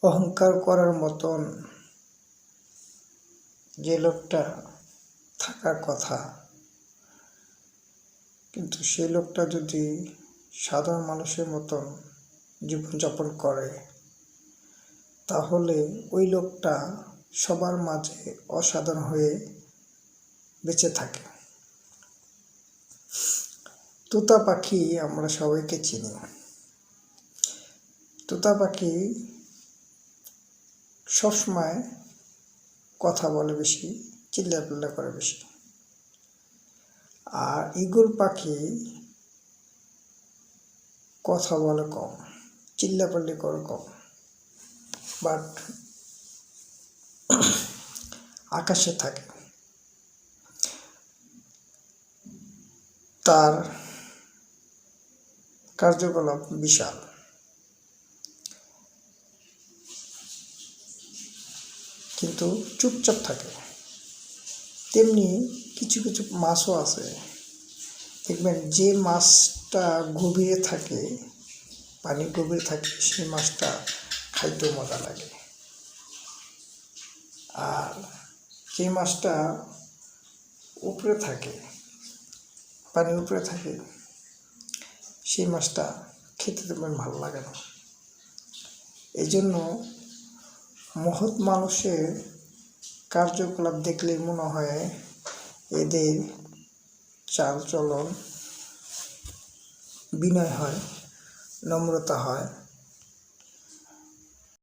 অহংকার করার মতন যে লোকটা থাকার কথা, কিন্তু সেই লোকটা যদি সাধারণ মানুষের মতন জীবনযাপন করে, তাহলে ওই লোকটা সবার মাঝে অসাধারণ হয়ে বেঁচে থাকে। তোতা পাখি আমরা সবাইকে চিনি। তোতা পাখি সবসময় কথা বলে বেশি, চিল্লাপাল্লা করে বেশি। আর ঈগল পাখি কথা বলে কম, চিল্লাপাল্লি করে কম, বাট আকাশে থাকে। তার কার্যকলাপ বিশাল, কিন্তু চুপচাপ থাকে। তেমনি কিছু কিছু মাছও আছে, দেখবেন যে মাছটা গভীরে থাকে, পানি গভীরে থাকে, সেই মাছটা খাইতেও মজা লাগে। আর যে মাছটা উপরে থাকে, পানির উপরে থাকে, সেই মাছটা খেতে তেমন ভালো লাগে না। এই জন্য মহৎ মানুষের কার্যকলাপ দেখলে মনে হয় এদের চালচলন বিনয় হয়, নম্রতা হয়।